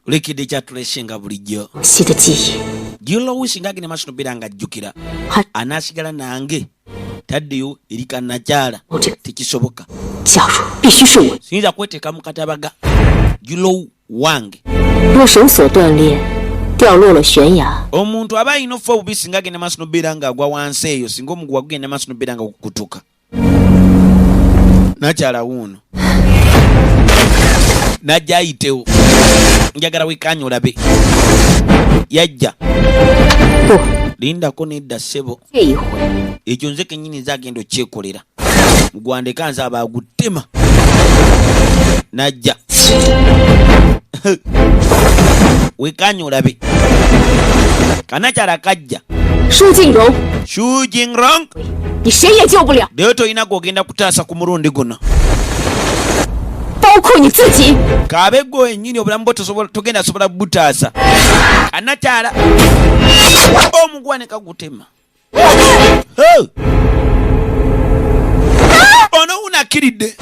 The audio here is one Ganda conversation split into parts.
Lekide kyatulesenga bulijjo. Julo wisingage ne masino biranga jjukira. Anasigala nange. Taddeyo eri kannakyala. Tekisoboka. Sinza kweteka mu katabaga. Julo wange. Omuntu aba alina ofa obubisi ng'agenda maaso n'obeera agwa wansi eyo singa omuguwa gugenda maaso n'obeera gukutuka. Nakyala wuuno najja ayitewo njagala wekanya olabe yajja lindako nedda ssebo ekyo nze kennyini nzagenda okyekolera mugwandeka nze aba agutema najja wekanya olabe kanakyala kajja Shu Jingrong leo toyina gw'ogenda kutaasa ku mulundi guno kabe gwe ennyini obulamu bwo togenda sobola butaasa kanakyala omugwa ne kagutema ono unakiridde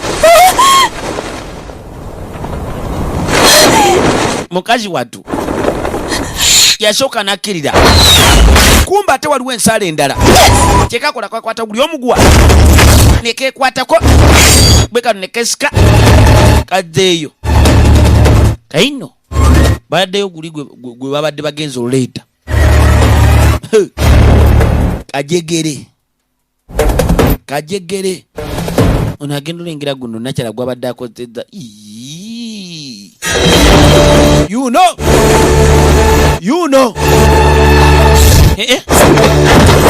mukazi wattu yasooka nakkirira kumba ate waliwo ensaala endala kyekakola kwakwata buli omugwa nekekwatako bwe kano nekesika kaddeeyo kaino baddeyo guli gwe babadde bagenza oleeta kajegere ono agenda olengera guno nakyala gwabadde akozezza you know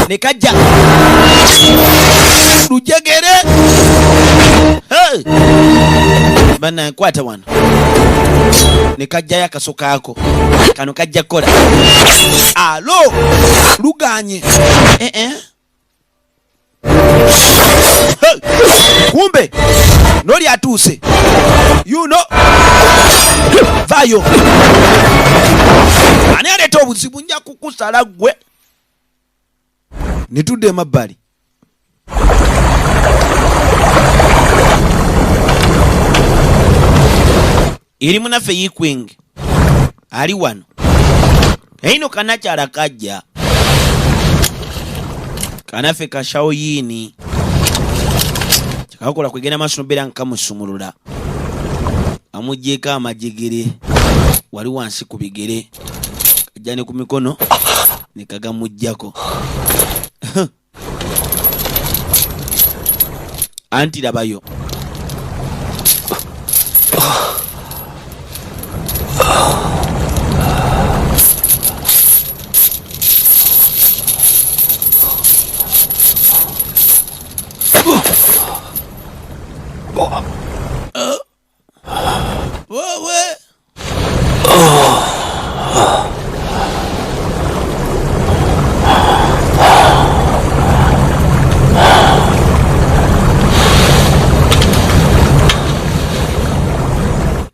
nekajja lujegere bana kwata wano nekajjayo akasoka ako kano kajja kola alo luganye kumbe noli atuuse vayo ani aleeta obuzibu nja kukusala gwe netudde emabbali eri munaffe yikwing ali wano eino kanakyala kajja kanaffe kashawo yini kyakakola kwegenda maaso nobeera nkamusumulula amugjeeko amajegere wali wansi ku bigere kajja ne ku mikono nekagamugjako anti labayo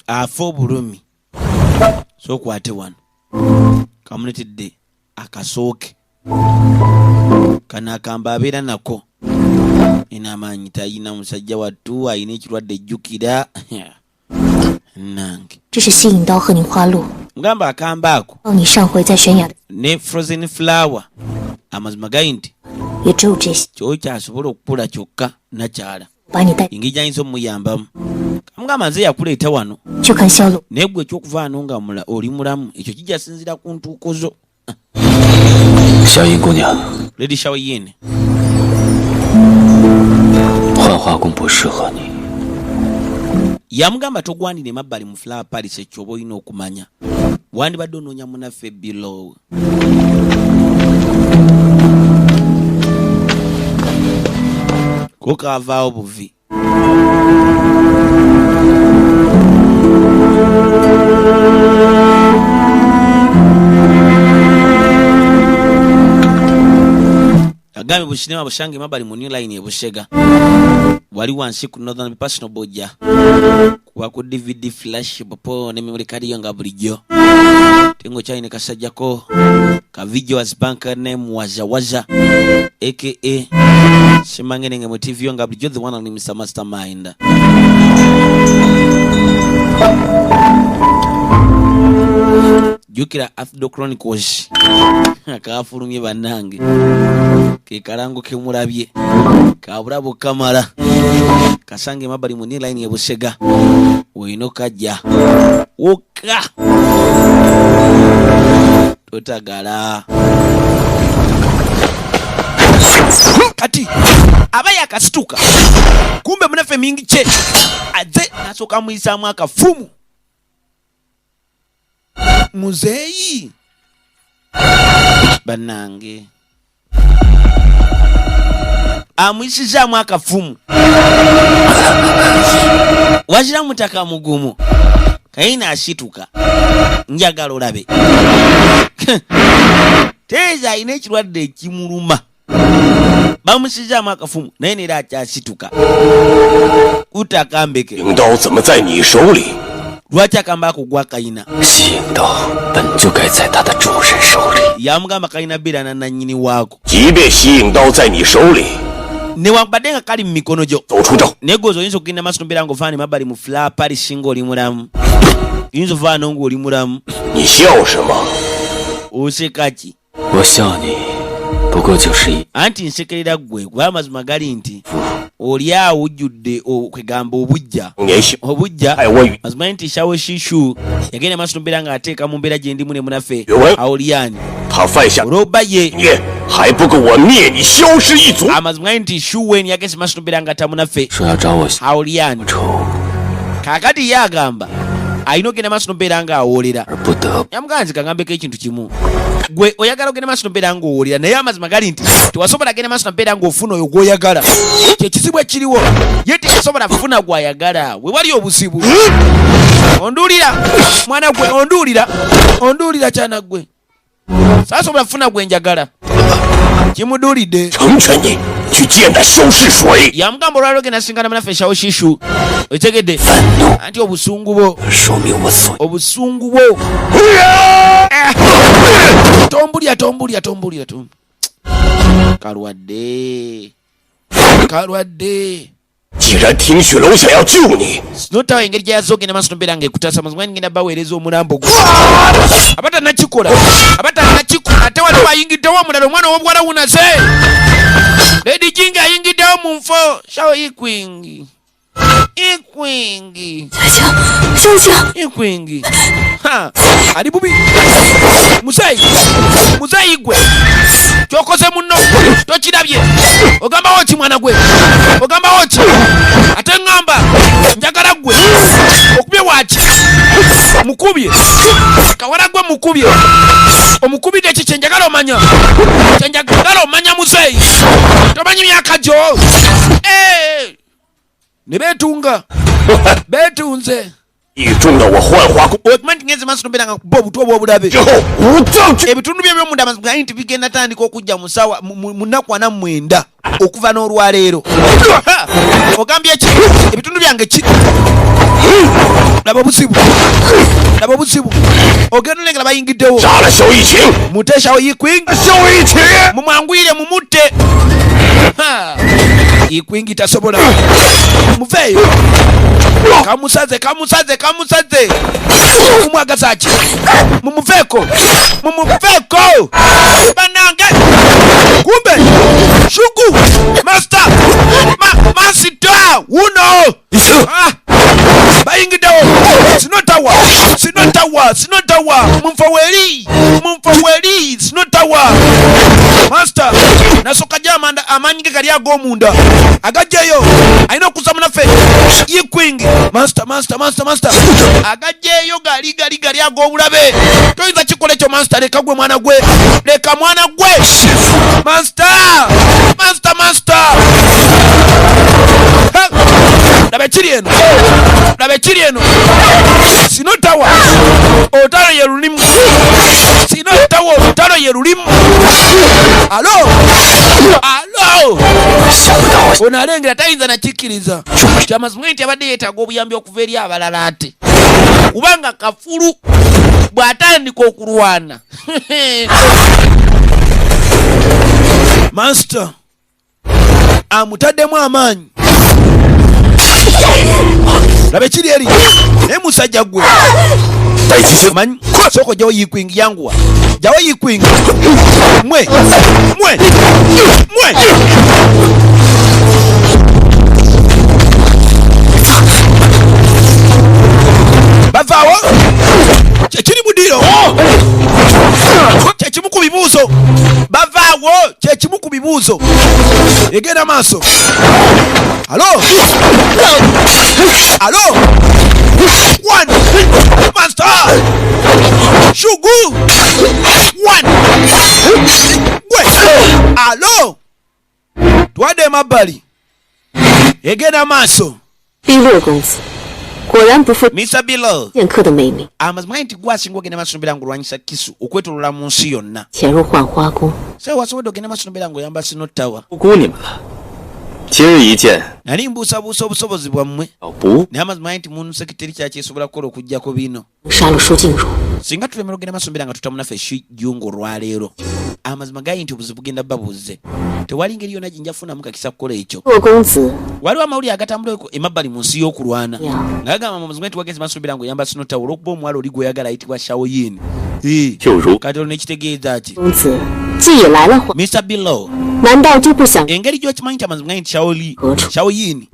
afa obulumi sokwate wano kamunetedde akasooke kana akamba abeera nako ina amaanyi tayina musajja wattu ayina ekirwadde ejjukira nange mugamba akamba ako ne frozen flower amazima gayi nti kyo kyasobola okukula kyokka nakyala engeri gyayinza omuyambamu kamugamba nze yakuleeta wano naye gwe ekyokuvaano nga oli mulamu ekyo kijasinzira ku ntuuko zo Lady Xiaoyin 幻化宫不适合你。 yamugamba togwanire mabbali mu flower palace ekyo oba olina okumanya wandibadde onoonya munaffe below ko kaavaawo buvi agambye bukinema bushange mabbali mu new line ebushega wali wansi ku northern personal bojja kuba ku DVD flash popo ne memory card yo nga bulijjo tengo chaine kasajjako ka video as bank name waza aka Simangene mu TV yo nga bulijjo the one and Mr. Mastermind jukira Afdo Chronicles akafulumye bannange ke kalango kemulabye kabulabo kamala kasange mabali mu line ya Busega wino kajja woka totagala kati abaya akasituka kumbe munafe mingi che aze nasoka muisamu akafumu muzeyi banange amwisizamu akafumu wazira mutaka mugumu kaina asituka njagala olabe teza ina ekirwadde ekimuluma bamusizamu akafumu naye nera akyasituka utakambeke 领刀怎么在你手里？ lwaki akamba akugwa kayina 吸引刀本就该在他的主人手里， yamugamba kayina birana nannyini waako 即便吸引刀在你手里， newankubadde nga kali mu mikono gyo 走出这， naye gwoza oyinza okugenda maaso nobeera ng'ofaani mabbali mu fulapali singa oli mulamu oyinza ofaano ng'oli mulamu 你笑什么？ oseka ki 我笑你，不过就是一 anti nsekerera ggwe kuba amazima gali nti oli awo ojjudde kwegamba obujja 年性。 obujja 爱我与 mazima nti shawo shishu yagenda maaso nobeera ng'ateeka mu mbeera gye ndimu ne munaffe Ewe. awoliyani 他犯下 olw'obba ye 孽，还不够我灭你消失一族。 amazima nti shuweni yageze maaso nobeera nga tamunaffe 说要找我 awoliyani 仇， kaakati ye agamba alina ogenda maaso nobeera ng'awoolera 而不得 yamugaa nzi kagambeko ekintu kimu gwe oyagala ogenda maaso nobeera ng'owoolera naye amazima gali nti tewasobola genda maaso nobeera ng'ofuna oyo gw'oyagala kyekizibu ekiriwo ye teyasobola kufuna gw'ayagala we wali obuzibu onduulira mwana gwe onduulira kyana gwe saasobola kufuna gwe njagala kimuduulidde 成全你去见那收尸水。 yamugamba olwali ogenda singana munaffe eshawo shishu okitegedde 愤怒 anti obusungu bwo 说明我所 obusungu bwo tombulya kalwadde 既然听雪楼想要救你， sinotawa engeri gye yazze ogenda maaso nobeera ng'ekutasa mazima ngenda baweereza omulambo gwe abatanakikola ate wali wayingiddewo omulala omwana ow'obuwala wunaze ledi jinga ayingiddewo mu nfo shawo ikwingi 小姐， ikwingi ha ali bubi muzeyi gwe kyokoze munno tokirabye ogambawo ki mwana gwe ogambawo ki ate ŋŋamba njagala gwe okubye waki mukubye kawala gwe mukubye omukubidde ki kyenjagala omanya muzeyi tomanyi myaka gyo ne betunze 你中了我幻化功 okimanyi ngenze maaso nobeera nga kuba obutwa bw'obulabe 之后，无造句。 ebitundu bye byomunda amazima nti bigenda tandika okujja mu nnaku 49 okuva n'olwaleero ogambye ki ebitundu byange ki laba obuzibu ogenda olengera bayingiddewo 杀了萧逸晴， muteshawo yikwing 萧逸晴， mumwanguyire mumutte yikwingi tasobola muveeyo kamusaze mumwagaza ki mumuveeko banange kumbe shugu master masita wuno bayingiddewo sinotawa munfaweli sinotawa master nasoka gye amaanyi ge gali ag'omunda agajjeyo alina okuza munaffe yikwing master agajjeyo gali ag'obulabe toyinza kikola ekyo master leka mwana gwe master laba ekiri eno sinotawa olutalo ye lulimu alo ono alengera tayinza nakikkiriza kyamazima nti abadde yeetaaga obuyambi okuva eri abalala ate kubanga kafulu bw'atandika okulwana master amutaddemu amaanyi labe kiri eri naye musajja gwe manyi soko jawo yikwing yanguwa jawo yikwing mwe bavaawo kyekiri mudiro kyekimu ku bibuuzo bavaawo kyekimu ku bibuuzo egenda maaso alo one master shugu one gwe alo twadde emabbali egenda maaso 6公子果然不负 Mr. Bilo 剑客的美名， amazima nti gwasinga ogenda maaso nobeera ng'olwanyisa kisu okwetolola mu nsi yonna 潜入浣花宫， so wasobodde ogenda maaso nobeera ng'oyamba sinottawa 不辜你们了。今日一见， nali mbuusabuusa obusobozi bwammwe 老不 naye amazima nti munu sekiteri kyakyesobola kukola okugjako bino 杀了舒静茹， singa tulemera ogenda maaso nobeera nga tutamunaffe ejjungu olwaleero amazima gayi nti obuzibu genda babuze tewali ngeri yonna jinjafunamu kakisa kukola ekyo 洛公子 waliwo amawulire agatambula emabbali mu nsi y'okulwana Ya. nga gagamba amazima nti wagenze maaso nobeera ng'oyamba sinottawa olw'okuba omuwala oli gweyagala ayitibwa shawoyin 就如 kati olwo nekitegeeza ki 公子既已来了， Mr. Bilo 难道就不想 engeri gy'okimanyi nti amazima nti Ocho. shawoyin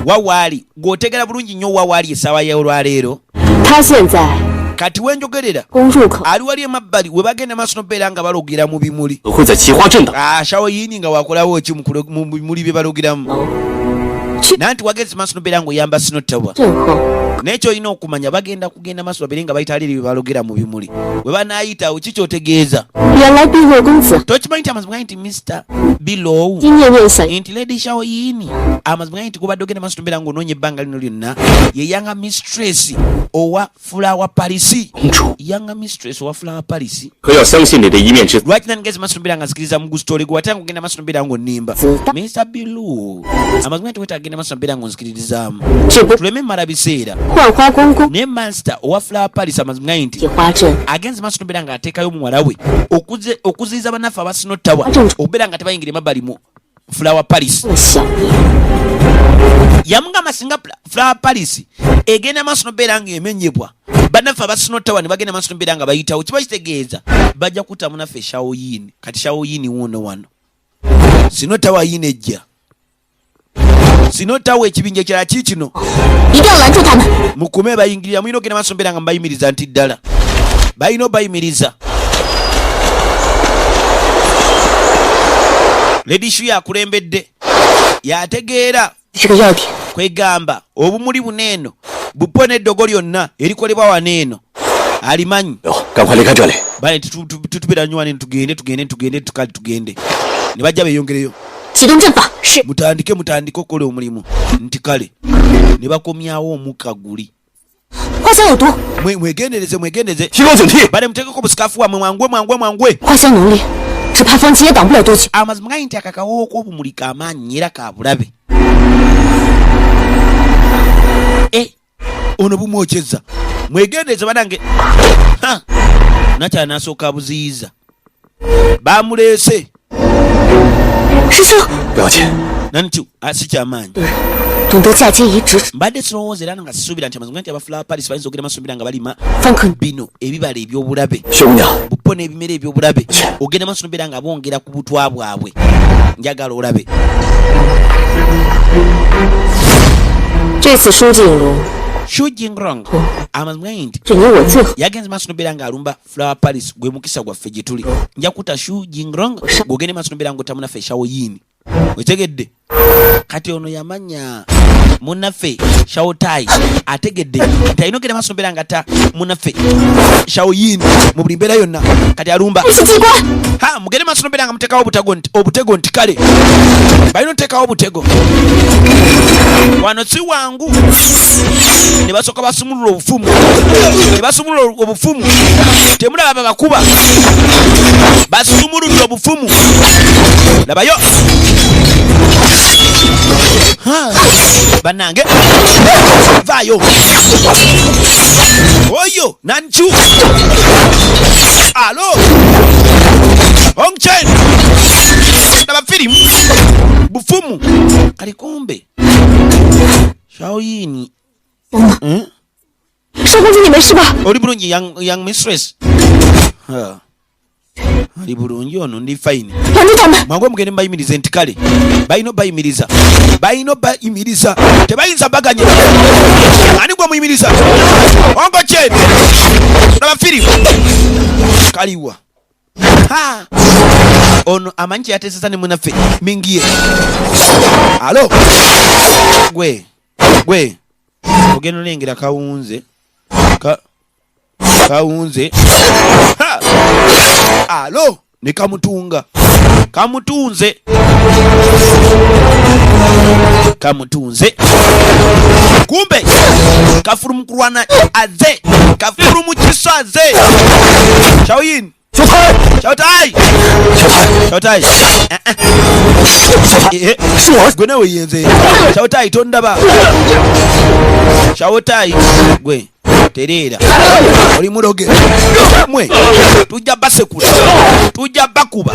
wawaali ng'otegera bulungi nnyo wawaali essaawa y'olwaleero 他现在 kati wenjogerera 攻入口， ali wali emabbali we bagenda maaso nobeera nga balogera mu bimuli 都会在奇花镇的 shawoyin nga wakolawo ki mu bimuli bye balogeramu nanti wagenze maaso nobeera ng'oyamba sinottawa 阵后 naye kyolina okumanya bagenda kugenda maaso babeere nga bayita aliri bye balogera mu bimuli bwe banaayitawo ki kyotegeeza 原来碧落公子 tokimanyi nti amazima nti Mr. Bilo 心念念想 nti Lady Shawoyin amazima nti gubadde ogenda maaso nobeera ng'onoonya ebbanga lino lyonna ye yanga mistress owa Flower Paris 公主， yanga mistress owa Flower Paris 可要相信你的一面之词。 lwaki nangeze maaso nobeera nga nzikiriza mu gusitole gwe watanga ogenda maaso nobeera ng'onnimba Zita. Mr. Bilo amazima nti wetagenda maaso nobeera ng'onzikiririzaamu 只不 tuleme mmala biseera 浣花公公 naye master owa Flower Paris amazima nti 铁花镇 agenze maaso nobeera ng'ateekayo omuwala we okuziyiza bannaffe abasinottawa okubeera nga tebayingira emabbali mu Flower Paris 的小爷， yamugamba singa Flower Paris egenda maaso nobeera ng'emenyebwa bannaffe abasinottawa ne bagenda maaso nobeera nga bayitawo kiba kitegeeza bajja kutamu naffe shawoyin kati shawoyin wuuno wano sinottawa yina ejja sinottawa ekibinja ekirala ki kino 一定要拦住他们！ mukume bayingirira mulina ogenda maaso nobeera nga mbayimiriza nti ddala balina obayimiriza Lady Shu yakulembedde yategeera 这个要点 kwegamba obumuli buneeno bupo n'eddogo lyonna erikolebwa waneeno alimanyi 哟，赶快离开这里！ bale tutubeera nnyo waneeno tugende tukali tugende ne bajja beeyongereyo 启动阵法。是 mutandike okukola omulimu nti kale ne bakomyawo omukka guli 花香有毒， mwegendereze 提高警惕！ bale muteekeko busikaafu wammwe mwangwe 花香浓烈，只怕风琴也挡不了多久。 amazima gali nti akakawo k'obumuli kamaanyi era ka bulabe ono bumwokyeza mwegendereze banange nakyala nasooka buziyiza bamuleese 师兄， 不要紧， nanti si kyamaanyi 对，懂得嫁接移植， mbadde sirowooza era nga sisuubira nti amazima nti aba Flower Paris bayinza okugenda maaso nobeera nga balima 方可 bino ebibala ebyobulabe 薛姑娘， bupo n'ebimera ebyobulabe ogenda maaso nobeera nga bongera ku butwa bwabwe njagala olabe 这次舒静茹 Shujingrong amazima nti 是你我最后 yagenze maaso nobeera ng'alumba Flower Paris gwe mukisa gwaffe gye tuli nja kuta Shujingrong gw'ogende maaso nobeera ng'otamu naffe shawoyin wetegedde kati ono yamanya munaffe shawotai ategedde nti alina ogenda maaso nobeera nga ta munaffe shawoyin mu buli mbeera yonna kati alumba 这次机关， mugende maaso nobeera nga muteekawo obutego nti kale balina oteekawo obutego wano si wangu ne basooka basumulula obufumu ne basumulula obufumu temulaba babakuba basumuludde obufumu labayo bannange vaayo oyo nancu alo ongchen laba firimu bufumu kali kumbe shawoyini 少公主，你没事吧？ oli bulungi young mistress ali bulungi ono ndi fine 拦住他们！ mwangu mugende mbayimirize nti kale balina obayimiriza tebayinza baganya ani gwe muyimiriza ongo kyene olaba firimu kaliwa ono amanyi kyeyatesesa ne munaffe mingiye alo gwe ogenda olengera kawunze alo ne kamutunze kumbe kafuru mukurwana aze kafuru mukiso aze shaoyin shautai gwe nawe yenze shautai tondaba shautai gwe terera oli muloge mwe tujja basekula tujja bakuba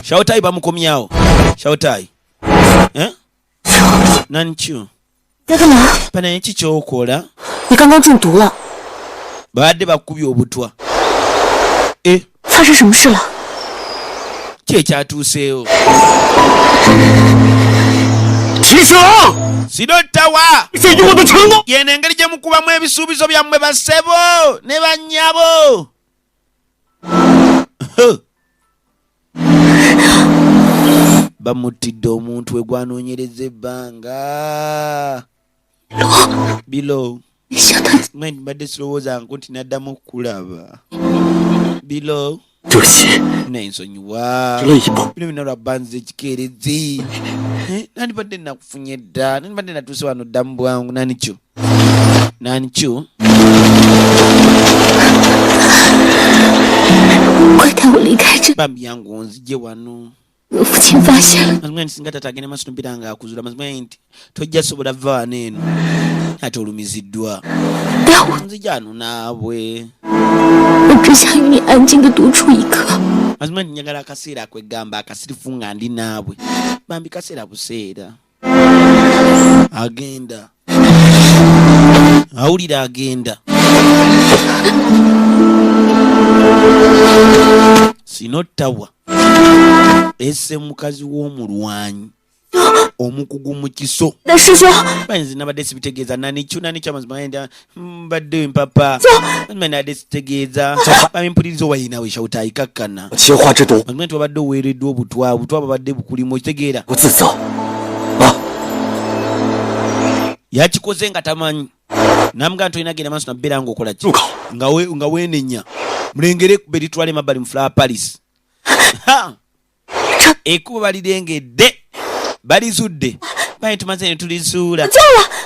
shautai bamukomyawo shautai nanchu 在干嘛？ pana iki kyokola 你刚刚中毒了， badde bakubye obutwa 发生什么事了？ kyekyatuuseewo 提醒啊！ sidottawa 这是我的承诺。 yeno engeri gye mukubamu ebisuubizo byammwe bassebo ne bannyabo bamutidde omuntu we gwanoonyereza ebbanga bilo 想他 mbadde sirowoozangu nti naddamu okukulaba bilo 对不起， nensonyiwa 了一步。 bino bina lwabbanza ekikeerezi nandibadde nakufunye dda nandibadde natuuse wano ddamu bwangu nanikyo 快带我离开这！ bambi yangu onzije wano 我父亲发现了， mazima nti singa taata agenda maaso nompira nga akuzula mazima nti tojja sobola va wano eno ate olumiziddwa 带我， nzija wano naabwe 我只想与你安静的独处一刻。 mazima nti njagala akaseera akwegamba akasirifu nga ndi naabwe bambi kaseera buseera agenda awulira agenda sinottawa esse mukazi w'omulwanyi omukugu mu kiso 那师兄， bayinza nabadde sibitegeeza nanikyo amazima enda mbadde empapa mazima nabadde sitegeeza bamimpuliriza owayinawe shawutaayikakkana 切花之毒， mazima nti wabadde oweereddwa obutwa babadde bukulimu okitegeera 不自责。 yakikoze nga tamanyi namugaa nti olina genda maaso nabeera ngaokola ki 入口， nga weenenya mulengere beritwala emabbali mu flower paris ekkubo balirengedde balizudde baye tumaze ne tulisuula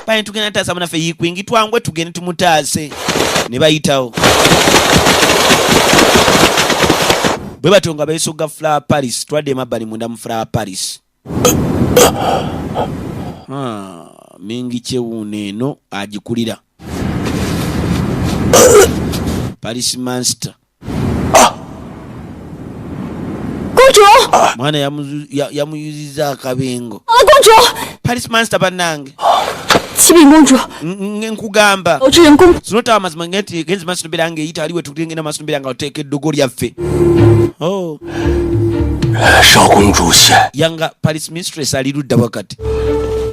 baye tugenda taasa munaffe yikwingi twangwe tugende tumutaase ne bayitawo bwe batyo nga beesogga flower paris twadde emabbali munda mu flower paris mingi kyewuuno eno agikulira paris master 公主， mwana yamuyuziza akabengo 公主， paris master bannange 启禀公主， nkugamba 我这人公 sinotawa mazima ngeti genzi maaso nobeera ngaeyita aliwe tugenda maaso nobeera nga oteeka eddogo lyaffe oh 少公主先， yanga paris mistress ali ludda wakati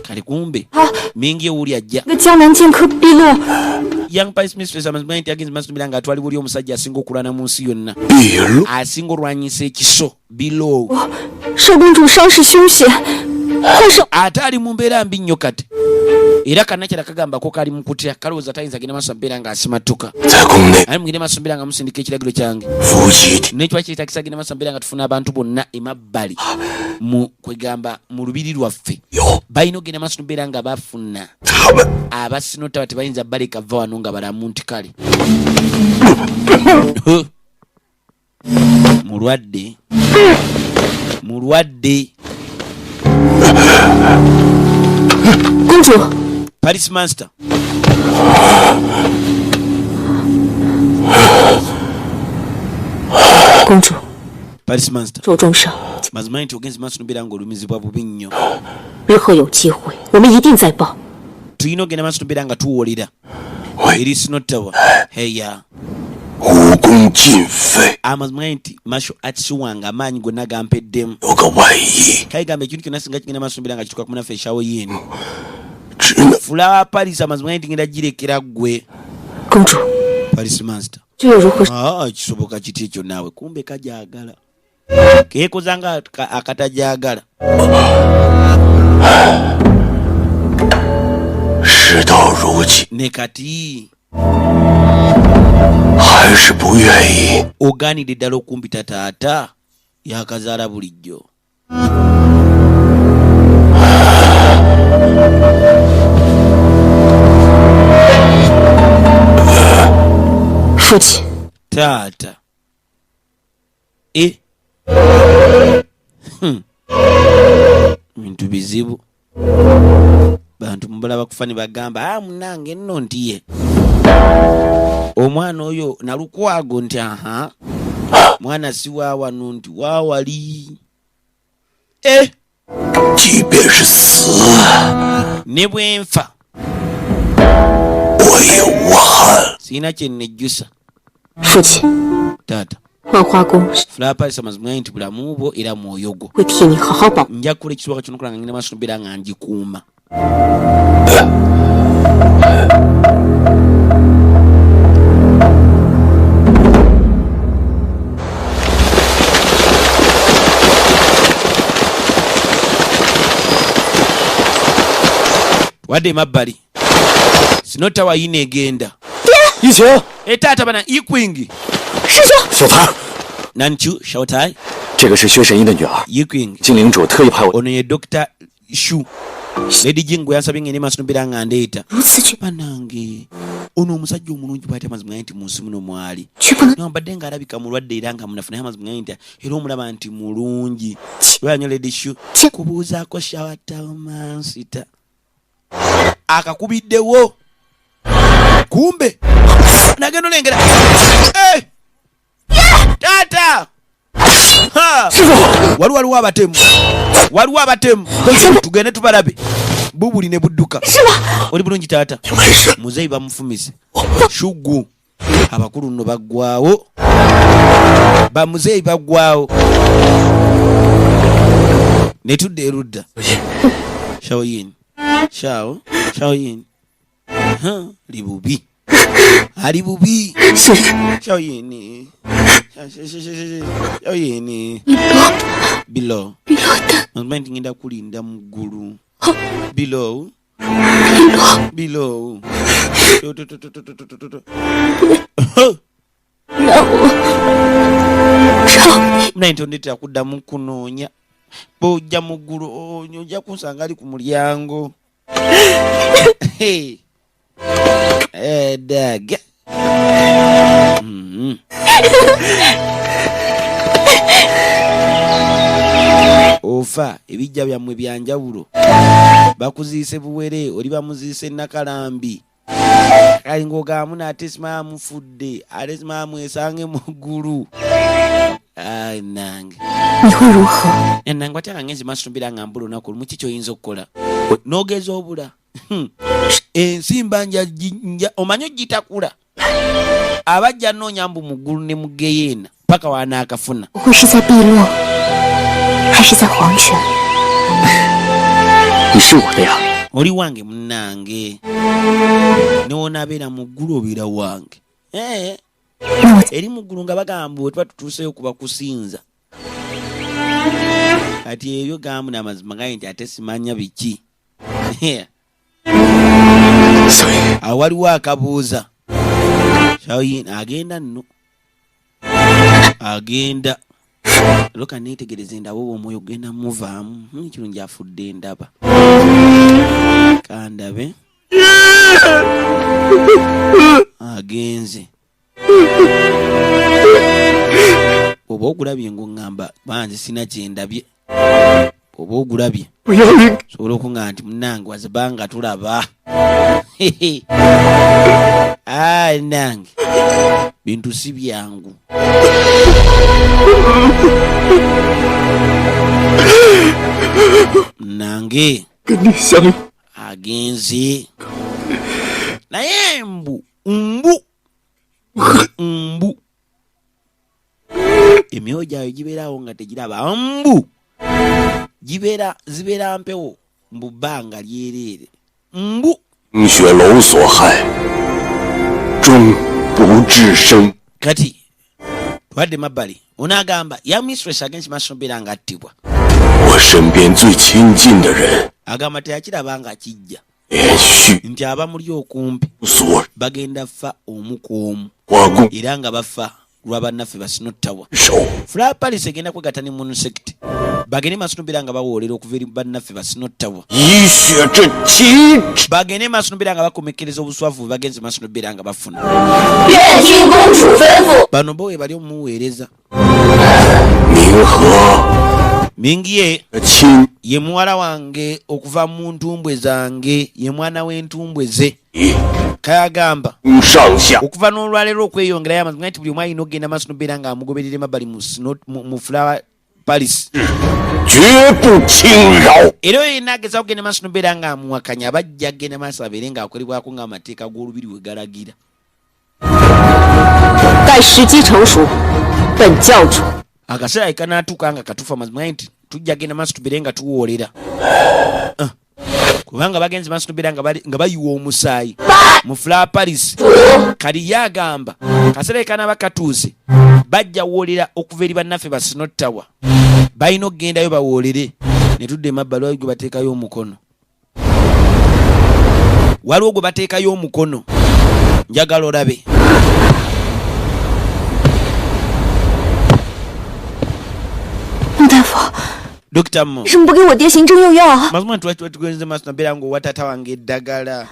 kale kumbe 啊， mingi ewuli ajja 那江南剑客毕洛， young paris mistress amazima nti agenzi maaso nobeera nga atwalibwa oli omusajja asinga okulwana mu nsi yonna 比如 asinga olwanyisa ekiso bilo 少公主伤势凶险，快手！ ate ali mu mbeera mbi nnyo kati era kannakyala kagambako kali mu kutya kalowooza tayinza genda maaso mbeera ng'asimattuka 在宫内 ali mugende maaso mbeera nga musindika ekiragiro kyange 夫妻 nekyoba kyetagisa genda maaso mbeera nga tufuna abantu bonna emabbali mu kwegamba mu lubiri lwaffe 有 balina ogenda maaso mbeera nga bafuna 他们 abasinotaba tebayinza baleka va wano nga balamu nti kale mulwadde公主， paris master 公主， paris master 受重伤， mazima nti ogenzi maaso nobeera nga olumizibwa bubi nnyo 日后有机会，我们一定再报。tuyina ogenda maaso tubeera nga tuwolera erisinotawa heya 武功尽废， amazima nti martial arts wange amaanyi gonna gampeddemu 有个万一， kale gamba ekintu kyonna singa kigenda maaso tubeera nga kituuka ku munaffe eshawo yeno 只能 fulawa paris amazima nti ngenda girekera ggwe 公主， paris master 这又如何？ kisoboka kiti ekyo naawe kumbe kajagala keekozanga akatajagala 事到如今， ne kati 还是不愿意。 ogaanidde ddala okumpita taata yakazaala bulijjo 父亲， taata bintu bizibu bantu mubalaba kufa ne bagamba munange nno ntiye omwana oyo nalukwago nti aha mwana si waawano nti waawali 即便是死， ne bwe nfa 我也无憾。 sirina kye nnejjusa 父亲， taata 万花宫 fulapalisa mazima nti bulamu bwo era mwoyo gwo 会替你好好保。 nja kukola ekisooka kyonna okola nga ngenda maaso nobeera nga ngikuuma wadde emabbali sinotawa yina egenda 一晴， taata bana ikwingi 师兄， 小谭， nanchu shautai 这个是薛神医的女儿， ikwingi 精灵主特意派我。 ono ye dr shu lady jingu yansabye ngende maaso nobeera nga ndeeta 如此却 banange ono omusajja omulungi bwati amazima nti mu nsi muno mwali 却不能 nambadde ng'alabika mulwadde era nga munafu naye amazima nti era omulaba nti mulungi lwanyo lady shu kubuuzaako shawatamansita akakubiddewo kumbe nagenda olengera taata waliwo abatemu tugende tubalabe bubuli ne budduka oli bulungi taata 没事， muzeeyi bamufumise shuggu abakulu nno baggwawo bamuzeeyi baggwawo ne tudda erudda shaoyin shaoyin libubi ali bubi 先生， shaoyin shaoyin 你罗 bilo 比罗的 manti ngenda kulinda mu ggulu bilo 比罗， bilo 让我找你。 naye ondetera kuddamu kunoonya bw'ojja mu ggulu ojja kunsanga ali ku mulyango daga ofa ebijja byammwe byanjawulo bakuziise buwere oli bamuziise nakalambi kali ng'ogaamu naate simala mufudde ate simala mwesange mu ggulu ai nange 你会如何？ nange ate akangenzi maaso tubeera nga mbula olunaku olumu ki kyoyinza okukola n'ogeza obula ensimba omanyi ogitakula abajja noonya mbu mu ggulu ne mu geyeena paka wanaakafuna 我会是在碧落，还是在黄泉？ 你是我的呀。 oli wange munnange newonabeera mu ggulu obeera wange 那我 eri mu ggulu nga bagamba bwe tuba tutuuseyo kuba kusinza kati ebyo gamu n'amazima gaye nti ate simanya biki 所以 awo waliwo akabuuza shaoyin agenda nno agenda loka neetegereza endaba oba omwoyo ogenda muvaamu kirungi afudde endaba kandabe agenze oba ogulabye ng'oŋŋamba banze sina kyendabye oba ogulabye 我要你 sobola okuŋŋamba nti munnange wazibanga tulaba ai nange bintu si byangu nange 跟你相遇， agenze naye mbu emyoyo gyayo gibeerawo nga tegiraba mbu zibeera mpewo mbu bbanga lyereere mbu 血楼所害，终不至生。 kati twadde mabbali onaagamba ya mistress agenzi maaso nobeera nga attibwa 我身边最亲近的人 agamba teyakiraba nga kijja 连续 nti abamuli okumpi 所 bagenda ffa omu ku omu 华共 era nga bafa lwa bannaffe basinottawa 手 fula palis egenda kwegatta ne munisecti bagende maaso nobeera nga bawoolera okuva eri bannaffe basinottawa 以血之旗帜， bagende maaso nobeera nga bakomekkereza obuswavu bwe bagenze maaso nobeera nga bafuna 愿听公主吩咐。 bano bo we bali omumuweereza 冥河 mingi ye 的亲 ye muwala wange okuva mu ntumbwe zange ye mwana w'entumbwe ze 以 kayagamba 上下 okuva n'olwaleero okweyongerayo amazima nti buli omu alina okugenda maaso nobeera nga amugoberera emabbali mu flower paris 绝不轻饶。 era oyo yenna ageza okugenda maaso nobeera nga amuwakanya abajja agenda maaso abeere nga akolebwako ng'amateeka g'olubiri we galagira 待时机成熟，本教主 akaseera ekanaatuuka nga katuufu amazima nti tujja genda maaso tubeere nga tuwoolera kubanga bagenzi maaso tubeera nga bayiwa omusaayi mu flower paris kali ye agamba kaseera ekanaaba katuuse bajja woolera okuva eri bannaffe basinottawa balina okugendayo bawoolere ne tudda emabbali waliwo gwe bateekayo omukono waliwo gwe bateekayo omukono njagala olabe Dr. Mo 为什么不给我爹行政用药啊？ mazima tugenze maaso nabeera ng'owa taata wange eddagala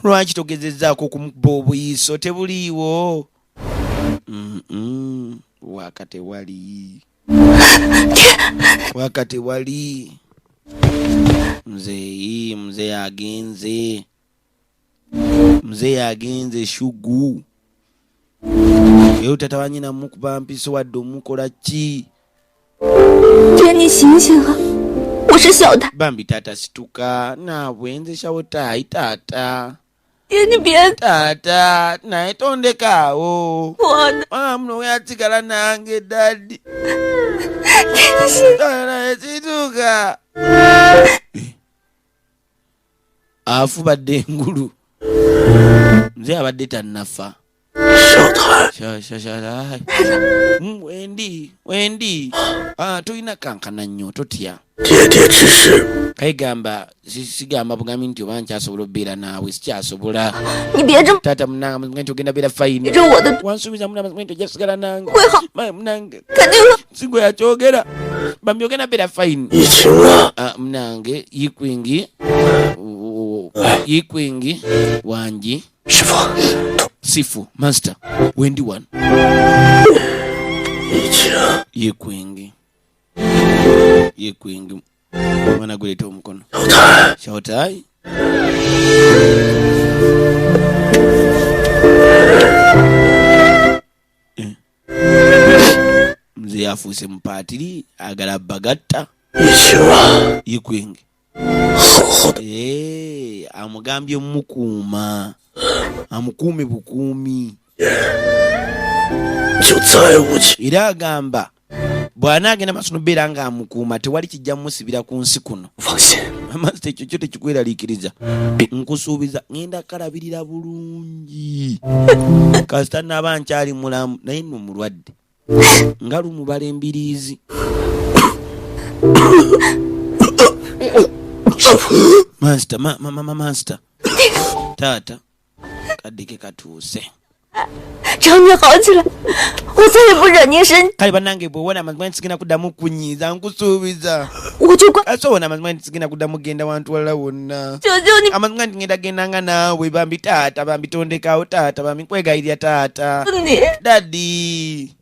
lwaki togezezzaako okumukuba obuyiiso tebuliiwo waka tewali waka tewali mzee agenze shugu eyo tata wanyina mukuba mpiso wadde omukola ki 爹，你醒醒啊！我是小太， bambi taata situka naabwe nze shawotaayi taata 爹你别 taata naye tondekaawo 我的， muno yasigala nange daddi naye situka afubadde engulu nze abadde tannafa 小太 wendi tulina kankana nnyo totya 爹爹之事， kayigamba sigamba bugambi nti oba nkyasobola okubeera naawe sikyasobola 你别这么 taata munange amazima nti ogenda beera fayini 着我的， wansuubiza muna amazima nti ojja kusigala nange 会好， munange 肯定会。 sigwe yakyogera bambi ogenda beera fayini 疫情啊， munange yikwingi wangi 师傅， sifu master wendi wano 疫情 yikwingi mwana guleeta omukono 小太 shawotaayi mzee yafuuse mupaatiri agala bagatta 疫情啊， yikwingi 好好的， amugambye mukuuma amukuume bukuumi 就再无情。 era agamba bw'anaagenda maaso nobeera nga amukuuma tewali kijja mumusibira ku nsi kuno 放心， amasita ekyo kyo tekikweraliikiriza nkusuubiza ngenda kalabirira bulungi kasita naaba nkyali mulamu naye nno mulwadde nga lumubala embiriizi mansita mansita taata kaddeke katuuse 只要你好起来，我再也不惹您生， kale bannange bwewona amazima nti sigenda kuddamu kunyiiza nkusuubiza 我就管 ate wona amazima nti sigenda kuddamu genda wantu walala wonna 求求你 amazima nti ngenda gendanga naawe bambi taata bambi tondekawo taata bambi nkwegayirira taata 你， daddi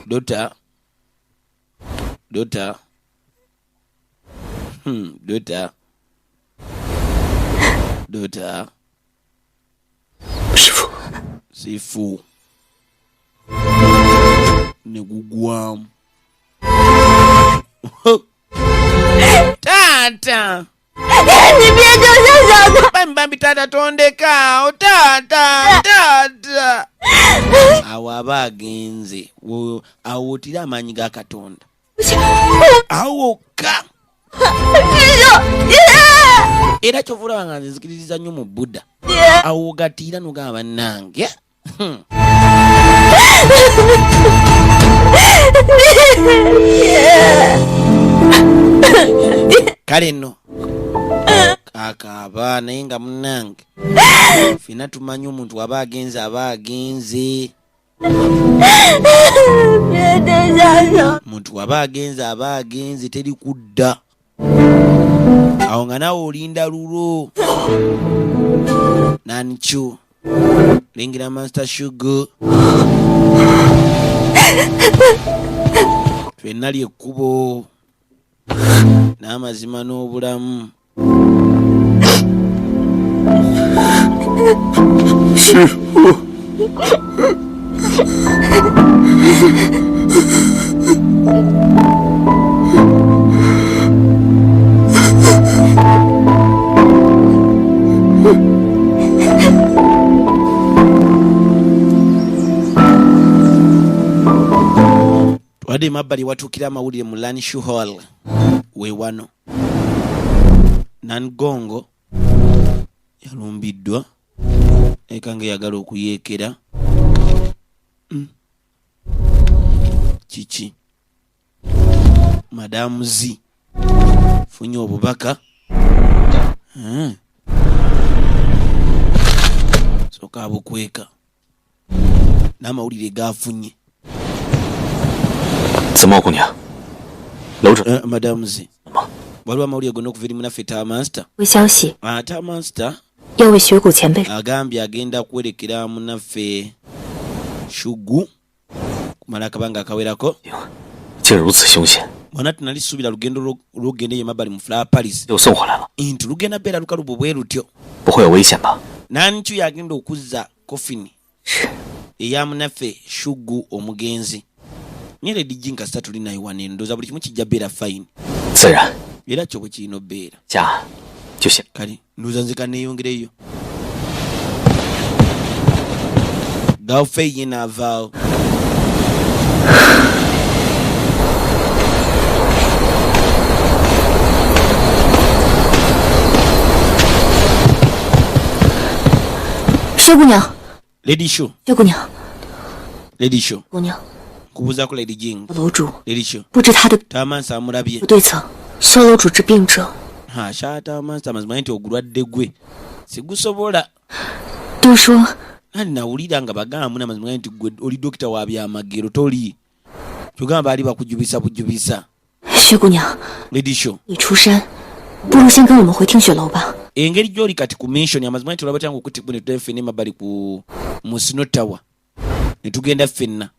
dota dota dota dota 师傅， sifu ne gugwamu taata 你别救小小的。 bambi tata tondekaawo taata awo aba agenze awo otira amaanyi ga Katonda awokka era kyova olaba nga nzikiririza nnyo mu Buddha awo gatira nogamba bannange kale nno akaaba naye nga munnange fena tumanyi omuntu aba agenze muntu aba agenze teri kudda awo nga nawe olinda lulo nanikyo lengera Master Sugar fenna lyekkubo n'amazima n'obulamu twadde emabbali watuukira amawulire mu Lanshu Hall we wano Nangongo yalumbiddwa ekange yagala okuyeekera kiki Madamu Z funye obubaka soka abukweka n'amawulire gafunye 怎么姑娘？楼主， Madamu Z waliwo amawulire gonna okuva eri munaffe Taamaster 有消息 Taamaster 要为雪谷前辈 agambye agenda kwerekera munaffe Shugu kumala akabanga akawerako 竟如此凶险， mwana tunalisuubira lugendo lw'ogenda emabbali mu Flower Palace 又送回来了， nti lugenda beera lukalubo bwe lutyo 不会有危险吧？ nanikyo yagenda okuzza kofini eya munaffe Shugu omugenzi nyere dijinka sita tuli nayo wano ndooza buli kimu kijja beera fine 自然 era kyo bwe kirina obbeera 家就行。 kale ndooza nze kaneeyongereyo gawfe ye naavaawo薛姑娘， Lady Show 薛姑娘， Lady Show 姑娘， kubuuzaako Lady Jing 楼主 Lady Show 不知他的 Taamaster amulabye 有对策。萧楼主治病者， sha Taamaster amazima nti ogulwadde gwe sigusobola 都说 nali nawulira nga bagamba muna mazima nti gwe oli dokita wa byamagero toli kyogamba ali bakujubisa bujubisa 薛姑娘， Lady Show 你出山，不如先跟我们回听雪楼吧。 engeri gy'oli kati ku mission amazima nti olaba tyanga okutibwa ne tutale ffenna emabbali mu Snow Tower ne tugenda ffenna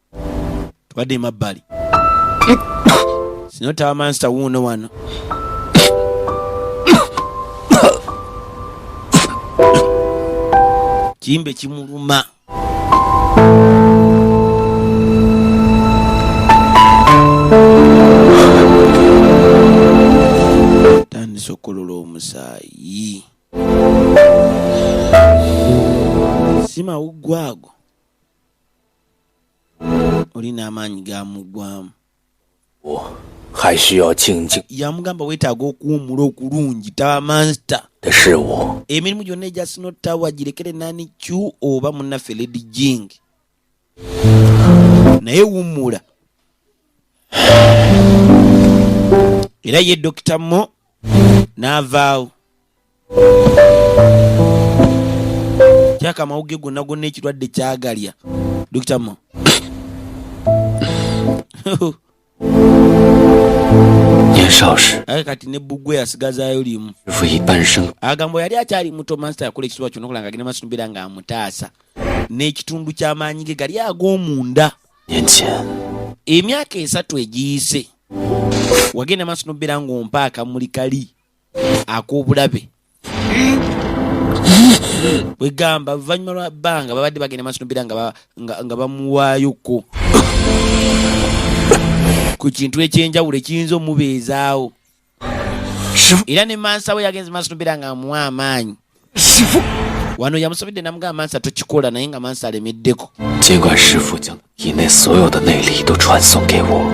tubadde emabbali Snow Tower Master wuuno wano kimbe kimuluma tandisa okolola omusaayi si mawuggwago olina amaanyi gamuggwamu 我还需要静静 yamugamba weetaaga okuwumula okulungi Taamaster 的事物， emirimu gyonna egya Snow Tower girekere nani Chu oba munnaffe Lady Jing naye wummula era ye Dr. Mo n'avaawo kyaka amawuge gonna gonna ekirwadde kyagalya Dr. Mo 年少时 ate kati ne bbugwe yasigazaayo limu 师傅以半生 agamba yali akyali muto Master yakola ekisooba kyonna okola nga agenda maaso nobeera nga amutaasa n'ekitundu ky'amaanyi ge gali ag'omunda 年前， emyaka 3 egiyise wagenda maaso nobeera ng'ompa akamuli kali ak'obulabe bwegamba luvannyuma lwa bbanga babadde bagenda maaso nobeera nga bamuwaayoko ku kintu ekyenjawulo ekiyinza omubeezaawo era ne mansa we yagenze maaso n'obeera ng'amuwa amaanyi. 师傅， Wano yamusobedde namugamba mansa tokikola naye nga mansa alemeddeko. 尽管师傅将体内所有的内力都传送给我，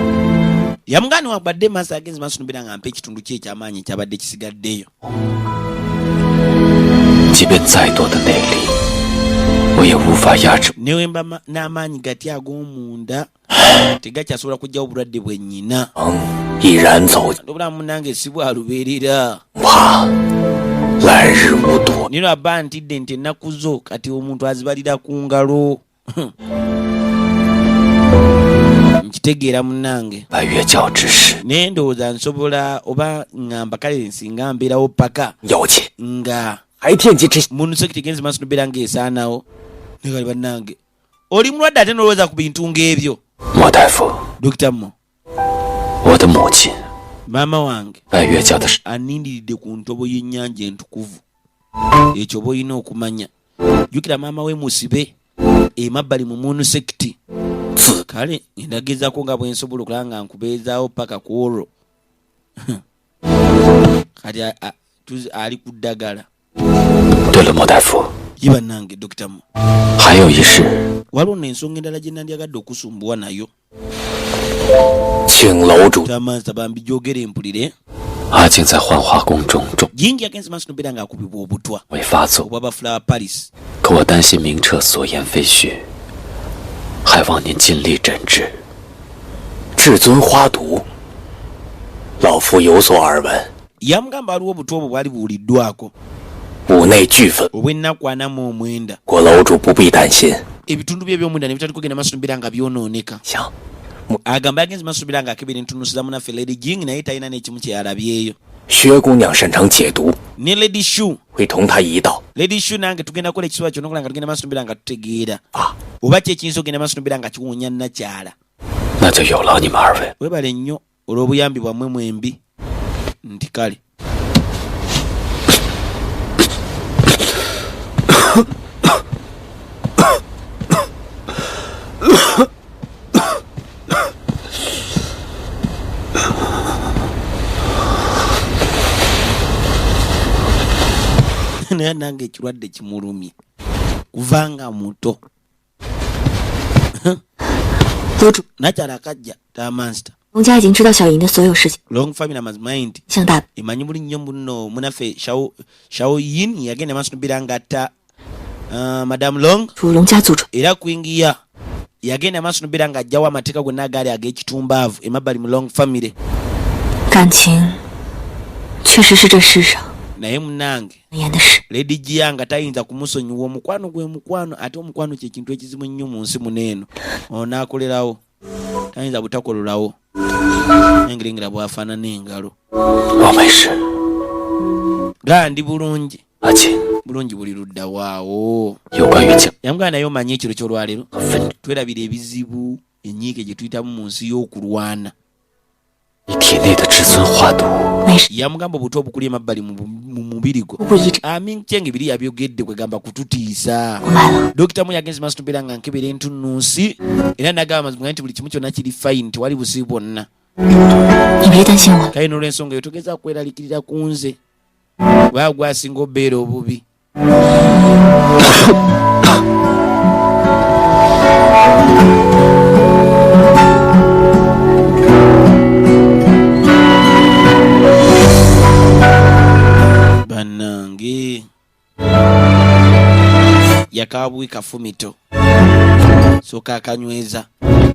Yamugani wabadde mansa yagenze maaso n'obeera ng'ampa ekitundu kye eky'amaanyi ekyabadde kisigaddeyo. 即便再多的内力，我也无法压制。 Newe mba n'amaanyi gati ag'omunda tegakyasobola kujjawo obulwadde bwennyina. 已然走， Obulamu munange si bwalubeerera. 怕来日无多。 Nino abba ntidde nti ennaku zo kati omuntu azibalira ku ngalo. Nkitegeera munnange. 拜月教之时， Naye ndowooza nsobola oba ngamba kale nsinga mbeerawo paka 妖精 nga 还惦记这些。 mundu sekiti genzi maaso nobeera ng'esaanawo. Ne kali bannange oli mulwadde ate nolowooza ku bintu ng'ebyo. 莫大夫， Dokita Mo, 我的母亲 maama wange 拜月教的是 anindiridde ku ntobo y'ennyanja entukuvu. Ekyo oba olina okumanya. Jjukira maama we musibe emabbali mu munu sekiti. Kale ndagezaako nga bwe nsobola okulaba nga nkubeezaawo paka ku olwo. Kati ali ku ddagala. 对了，莫大夫， Yiba nange Dokita Mo. 还有一事， Waliwo n'ensonga endala gye nandyagadde okusumbuwa nayo. 请楼主 Tamansa bambi gyogere mpulire. 阿静在幻化宫中重 Jingi yagenze maaso nobeera ng'akubibwa obutwa 未发作， obwa Flower Paris. 可我担心明澈所言非虚，还望您尽力诊治。至尊花毒，老夫有所耳闻， Yamugamba waliwo obutwa obwo bwali buwuliddwako 五内俱分， obw'ennaku 49. 国楼主不必担心。 Ebitundu bye eby'omunda ne bitali kugenda maaso nobeera nga byonooneka. 想 Agamba yagenze maaso nobeera ng'akebera entunusi za munaffe Lady Jing naye talina n'ekimu kye yalabyeyo. 薛姑娘擅长解毒， Ne Lady Shu. 会同她一道。 Lady Shu nange tugenda kukola ekisooka kyonna okulaba nga tugenda maaso nobeera nga tutegeera. 啊， Oba ki ekiyinza okugenda maaso nobeera nga kiwonya nnakyala. 那就有劳你们二位。 Webale nnyo olw'obuyambi bwammwe mwembi. Nti kale. Naye nange ekirwadde kimulumye kuvanga muto. 楼主， Nakyala akajja Tamansta. 龙家已经知道小莹的所有事情， Long family must mind. 向大 Emanyi buli nnyo muno munaffe Shao Yin yagenda maaso nobeera ng'atta Madam Long 主龙家祖传， era kuingia yagenda maaso nobeera ng'ajjawo amateeka gonna agaali ag'ekitumbaavu emabbali mu Long family. 感情确实是这世上 Naye munnange 言的事。 Lady Jianga tayinza kumusonyiwa. Omukwano gwe mukwano ate omukwano kye kintu ekizibu ennyo mu nsi muneeno. Ono naakolerawo tayinza butakololawo. Engiringira bw'afaanana engalo. 我没事， Gandi bulungi 阿静 bulungi buli ludda waawo. 有关于静 Yamugamba naye omanye ekiro ky'olwaleero 和分， twerabira ebizibu enyiike gye tuyitamu mu nsi y'okulwana. 你体内的至尊花毒， 没事， Yamugamba obuto obukuli emabbali mu mubiri gwo. 我不一直 Amincenge biri yabyogedde kwegamba kututiisa. 我买了。 Dokita Mo yagenze maaso nobeera nga nkebera entunnunsi era nagamba mazima nti buli kimu kyonna kiri fine tewali buzibu bwonna. 你别担心我， Kale n'olw'ensonga eyo togeza kweraliikirira ku nze bwa gwasinga obeera obubi. Bannange yakabwi kafumito soka akanyweza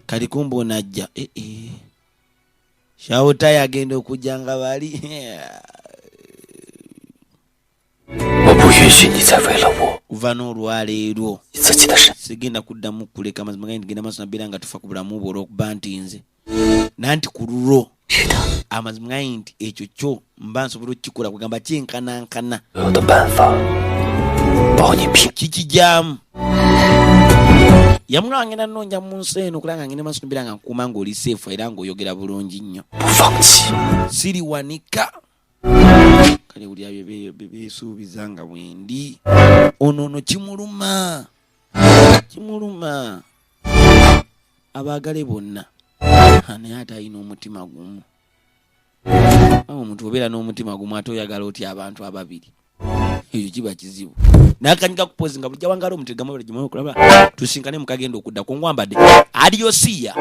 kaliko mbonajja. Shauta yagenda okujja nga bali 我不允许你再为了我 kuva n'olwaleero 以自己的身。 sigenda kuddamu kuleka mazima gandi genda maaso nabeera nga tufa ku bulamu bwo olw'okuba nti nze nanti ku lulwo 是的， amazima gandi nti ekyo kyo mba nsobola okukikola kugamba kyenkanankana 所有的办法保你平。 kikijyamu. Yamugamba ngenda nnonja mu nsi eno okulaba nga ngenda maaso nobeera nga nkuuma ng'oli seefu era ng'oyogera bulungi nnyo. 不放弃， Siriwanika. Kale ulya bebeesuubiza nga bwendi. Ono kimuluma. Kimuluma. Abaagale bonna. Naye ate alina omutima gumu. omuntu obeera n'omutima gumu ate oyagala otya abantu ababiri ekyo kiba kizibu nakanyika kupozi nga bujja wangala omutegama bali gimu okulaba tusinkane mukagenda okudda kungwambadde aliyosiya